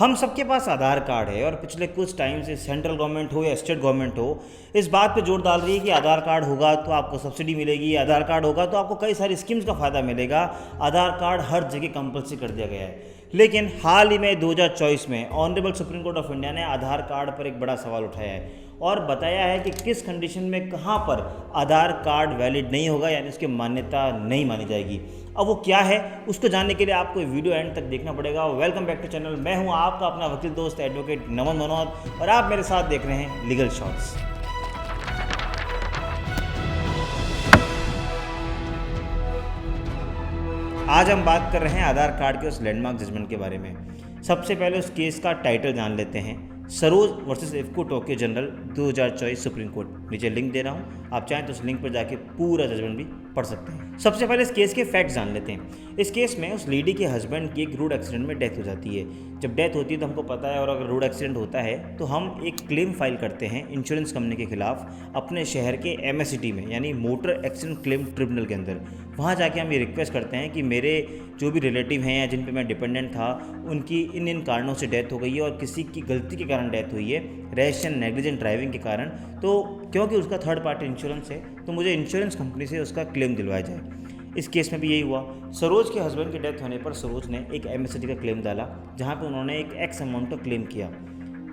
हम सबके पास आधार कार्ड है और पिछले कुछ टाइम से सेंट्रल गवर्नमेंट हो या स्टेट गवर्नमेंट हो इस बात पे जोर डाल रही है कि आधार कार्ड होगा तो आपको सब्सिडी मिलेगी, आधार कार्ड होगा तो आपको कई सारी स्कीम्स का फ़ायदा मिलेगा। आधार कार्ड हर जगह कंपलसरी कर दिया गया है। लेकिन हाल ही में 2024 में honourable supreme court of India ने आधार कार्ड पर एक बड़ा सवाल उठाया है और बताया है कि किस कंडीशन में कहाँ पर आधार कार्ड वैलिड नहीं होगा, यानी उसकी मान्यता नहीं मानी जाएगी। अब वो क्या है उसको जानने के लिए आपको ये वीडियो एंड तक देखना पड़ेगा। वेलकम बैक टू चैनल, मैं हूँ आपका अपना वकील दोस्त एडवोकेट नमन मनोहर और आप मेरे साथ देख रहे हैं लीगल शॉर्ट्स। आज हम बात कर रहे हैं आधार कार्ड के उस लैंडमार्क जजमेंट के बारे में। सबसे पहले उस केस का टाइटल जान लेते हैं, Saroj versus IFFCO Tokyo general 2024 supreme court. नीचे लिंक दे रहा हूँ, आप चाहें तो उस लिंक पर जाके पूरा जजमेंट भी पढ़ सकते हैं। सबसे पहले इस केस के फैक्ट्स जान लेते हैं। इस केस में उस लेडी के हस्बैंड की एक रोड एक्सीडेंट में डेथ हो जाती है। जब डेथ होती है तो हमको पता है, और अगर रोड एक्सीडेंट होता है तो हम एक क्लेम फाइल करते हैं इंश्योरेंस कंपनी के खिलाफ अपने शहर के MSCT में, यानी मोटर एक्सीडेंट क्लेम ट्रिब्यूनल के अंदर। वहाँ जाके हम ये रिक्वेस्ट करते हैं कि मेरे जो भी रिलेटिव हैं या जिन पे मैं डिपेंडेंट था उनकी इन कारणों से डेथ हो गई है और किसी की गलती के कारण डेथ हुई है, रैश एंड नेग्लिजेंट ड्राइविंग के कारण। तो क्योंकि उसका थर्ड पार्टी इंश्योरेंस है तो मुझे इंश्योरेंस कंपनी से उसका क्लेम दिलवाया जाए। इस केस में भी यही हुआ। सरोज के हस्बैंड की डेथ होने पर सरोज ने एक MSCT का क्लेम डाला जहाँ पे उन्होंने एक एक्स अमाउंट का क्लेम किया।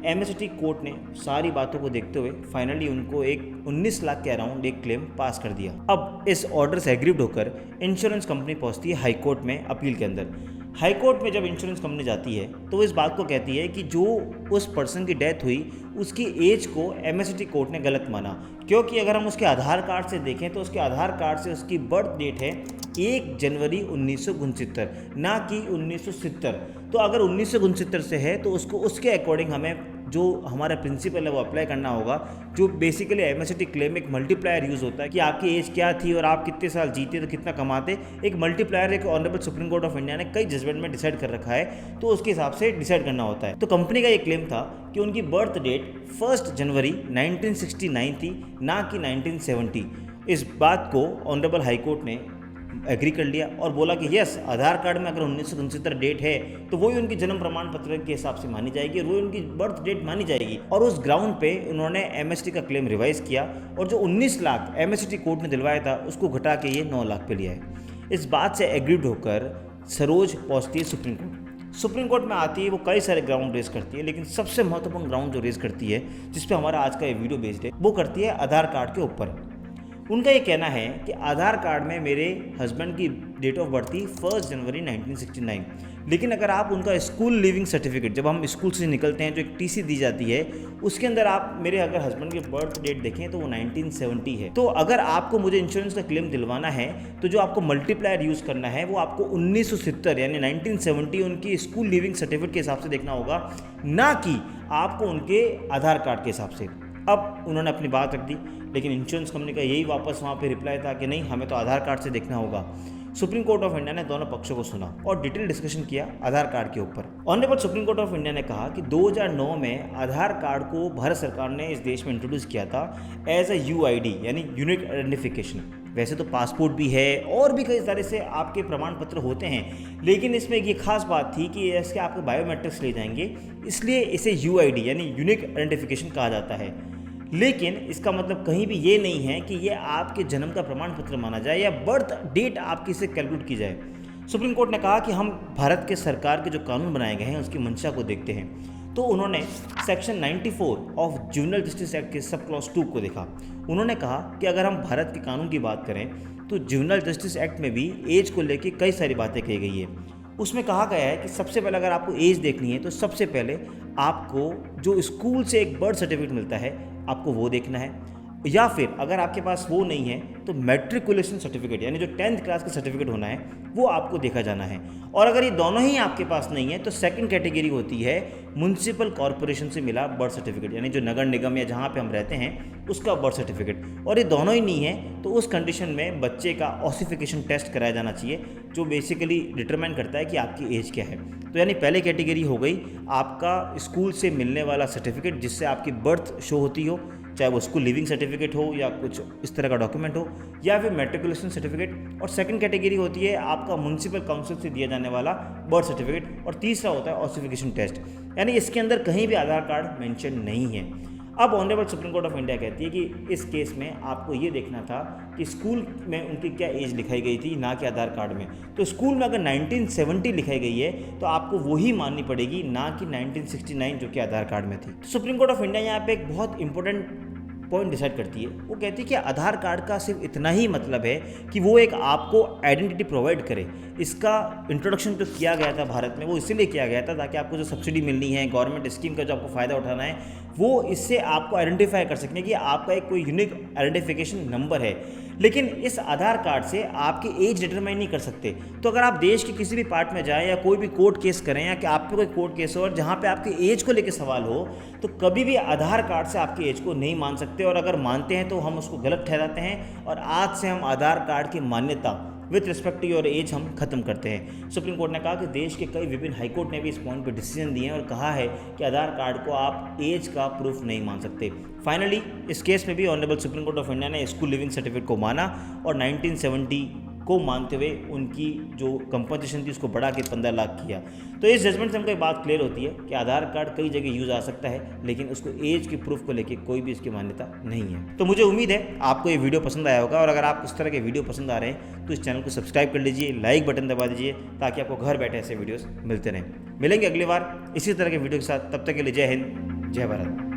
MSCT कोर्ट ने सारी बातों को देखते हुए फाइनली उनको एक 19 लाख के अराउंड एक क्लेम पास कर दिया। अब इस ऑर्डर से एग्रीड होकर इंश्योरेंस कंपनी पहुंचती है हाई कोर्ट में अपील के अंदर। हाई कोर्ट में जब इंश्योरेंस कंपनी जाती है तो वो इस बात को कहती है कि जो उस पर्सन की डेथ हुई उसकी एज को MSCT कोर्ट ने गलत माना, क्योंकि अगर हम उसके आधार कार्ड से देखें तो उसके आधार कार्ड से उसकी बर्थ डेट है 1 जनवरी 1969, ना कि 1970। तो अगर 1969 से है तो उसको उसके अकॉर्डिंग हमें जो हमारा प्रिंसिपल है वो अप्लाई करना होगा। जो बेसिकली MSCT क्लेम एक मल्टीप्लायर यूज़ होता है कि आपकी एज क्या थी और आप कितने साल जीते तो कितना कमाते, एक मल्टीप्लायर एक honourable supreme court of India ने कई जजमेंट में डिसाइड कर रखा है, तो उसके हिसाब से डिसाइड करना होता है। तो कंपनी का ये क्लेम था कि उनकी बर्थ डेट 1 जनवरी 1969 थी, ना कि 1970। इस बात को ऑनरेबल हाई कोर्ट ने एग्री कर लिया और बोला कि यस, आधार कार्ड में अगर 1969 डेट है तो वही उनकी जन्म प्रमाण पत्र के हिसाब से मानी जाएगी और वही उनकी बर्थ डेट मानी जाएगी। और उस ग्राउंड पे उन्होंने MSCT का क्लेम रिवाइज किया और जो 19 लाख MSCT कोर्ट ने दिलवाया था उसको घटा के ये 9 लाख पे लिया है। इस बात से एग्रीड होकर सरोज पहुंचती है सुप्रीम कोर्ट। सुप्रीम कोर्ट में आती है, वो कई सारे ग्राउंड रेज करती है, लेकिन सबसे महत्वपूर्ण ग्राउंड जो रेज करती है जिसपे हमारा आज का ये वीडियो बेस्ड है, वो करती है आधार कार्ड के ऊपर। उनका ये कहना है कि आधार कार्ड में मेरे हस्बैंड की डेट ऑफ बर्थ थी 1 जनवरी 1969, लेकिन अगर आप उनका स्कूल लिविंग सर्टिफिकेट, जब हम स्कूल से निकलते हैं जो एक TC दी जाती है, उसके अंदर आप मेरे अगर हस्बैंड की बर्थ डेट देखें तो वो 1970 है। तो अगर आपको मुझे इंश्योरेंस का क्लेम दिलवाना है तो जो आपको मल्टीप्लायर यूज़ करना है वो आपको 1970 यानी 1970 उनकी स्कूल लिविंग सर्टिफिकेट के हिसाब से देखना होगा, ना कि आपको उनके आधार कार्ड के हिसाब से। अब उन्होंने अपनी बात रख दी, लेकिन इंश्योरेंस कंपनी का यही वापस वहाँ पे रिप्लाई था कि नहीं, हमें तो आधार कार्ड से देखना होगा। सुप्रीम कोर्ट ऑफ इंडिया ने दोनों पक्षों को सुना और डिटेल डिस्कशन किया आधार कार्ड के ऊपर। Honourable supreme court of India ने कहा कि 2009 में आधार कार्ड को भारत सरकार ने इस देश में इंट्रोड्यूस किया था एज अ UID यानी यूनिक आइडेंटिफिकेशन। वैसे तो पासपोर्ट भी है और भी कई सारे से आपके प्रमाण पत्र होते हैं, लेकिन इसमें एक ये खास बात थी कि इसके आपके बायोमेट्रिक्स ले जाएंगे, इसलिए इसे UID यानी यूनिक आइडेंटिफिकेशन कहा जाता है। लेकिन इसका मतलब कहीं भी ये नहीं है कि ये आपके जन्म का प्रमाण पत्र माना जाए या बर्थ डेट आपकी से कैलकुलेट की जाए। सुप्रीम कोर्ट ने कहा कि हम भारत के सरकार के जो कानून बनाए गए हैं उसकी मंशा को देखते हैं। तो उन्होंने section 94 of juvenile justice act के सब क्लॉज 2 को देखा। उन्होंने कहा कि अगर हम भारत के कानून की बात करें तो जुवेनाइल जस्टिस एक्ट में भी एज को लेकर कई सारी बातें कही गई है। उसमें कहा गया है कि सबसे पहले अगर आपको एज देखनी है तो सबसे पहले आपको जो स्कूल से एक बर्थ सर्टिफिकेट मिलता है आपको वो देखना है, या फिर अगर आपके पास वो नहीं है तो मैट्रिकुलेशन सर्टिफिकेट यानी जो 10th क्लास का सर्टिफिकेट होना है वो आपको देखा जाना है। और अगर ये दोनों ही आपके पास नहीं है तो सेकंड कैटेगरी होती है म्युनिसिपल कॉरपोरेशन से मिला बर्थ सर्टिफिकेट, यानी जो नगर निगम या जहाँ पे हम रहते हैं उसका बर्थ सर्टिफिकेट। और ये दोनों ही नहीं है तो उस कंडीशन में बच्चे का ऑसिफिकेशन टेस्ट कराया जाना चाहिए, जो बेसिकली डिटरमाइन करता है कि आपकी एज क्या है। तो यानी पहले कैटेगरी हो गई आपका स्कूल से मिलने वाला सर्टिफिकेट जिससे आपकी बर्थ शो होती हो, चाहे वो स्कूल लिविंग सर्टिफिकेट हो या कुछ इस तरह का डॉक्यूमेंट हो, या फिर मेट्रिकुलेशन सर्टिफिकेट। और सेकंड कैटेगरी होती है आपका म्यूनसिपल काउंसिल से दिया जाने वाला बर्थ सर्टिफिकेट, और तीसरा होता है ऑसिफिकेशन टेस्ट। यानी इसके अंदर कहीं भी आधार कार्ड मेंशन नहीं है। अब honourable supreme court of India कहती है कि इस केस में आपको ये देखना था कि स्कूल में उनकी क्या एज लिखाई गई थी, ना कि आधार कार्ड में। तो स्कूल में अगर 1970 लिखाई गई है तो आपको वही माननी पड़ेगी, ना कि 1969 जो कि आधार कार्ड में थी। तो सुप्रीम कोर्ट ऑफ इंडिया यहाँ पे एक बहुत इंपॉर्टेंट पॉइंट डिसाइड करती है। वो कहती है कि आधार कार्ड का सिर्फ इतना ही मतलब है कि वो एक आपको आइडेंटिटी प्रोवाइड करे। इसका इंट्रोडक्शन जो किया गया था भारत में वो इसीलिए किया गया था ताकि आपको जो सब्सिडी मिलनी है, गवर्नमेंट स्कीम का जो आपको फ़ायदा उठाना है, वो इससे आपको आइडेंटिफाई कर सकें कि आपका एक कोई यूनिक आइडेंटिफिकेशन नंबर है। लेकिन इस आधार कार्ड से आपकी एज डिटरमाइन नहीं कर सकते। तो अगर आप देश के किसी भी पार्ट में जाएं या कोई भी कोर्ट केस करें, या कि आप पे कोई कोर्ट केस हो और जहां पे आपकी एज को लेकर सवाल हो, तो कभी भी आधार कार्ड से आपकी एज को नहीं मान सकते। और अगर मानते हैं तो हम उसको गलत ठहराते हैं, और आज से हम आधार कार्ड की मान्यता with respect to your age हम खत्म करते हैं। सुप्रीम कोर्ट ने कहा कि देश के कई विभिन्न हाईकोर्ट ने भी इस पॉइंट पर डिसीजन दिए हैं और कहा है कि आधार कार्ड को आप एज का प्रूफ नहीं मान सकते। फाइनली इस केस में भी honourable supreme court of India ने स्कूल लिविंग सर्टिफिकेट को माना और 1970 को मानते हुए उनकी जो कंपनसेशन थी उसको बढ़ा के 15 लाख किया। तो इस जजमेंट से हमको एक बात क्लियर होती है कि आधार कार्ड कई जगह यूज़ आ सकता है, लेकिन उसको एज के प्रूफ को लेके कोई भी इसकी मान्यता नहीं है। तो मुझे उम्मीद है आपको ये वीडियो पसंद आया होगा, और अगर आप इस तरह के वीडियो पसंद आ रहे हैं तो इस चैनल को सब्सक्राइब कर लीजिए, लाइक बटन दबा दीजिए, ताकि आपको घर बैठे ऐसे वीडियोज़ मिलते रहें। मिलेंगे अगली बार इसी तरह के वीडियो के साथ, तब तक के लिए जय हिंद, जय भारत।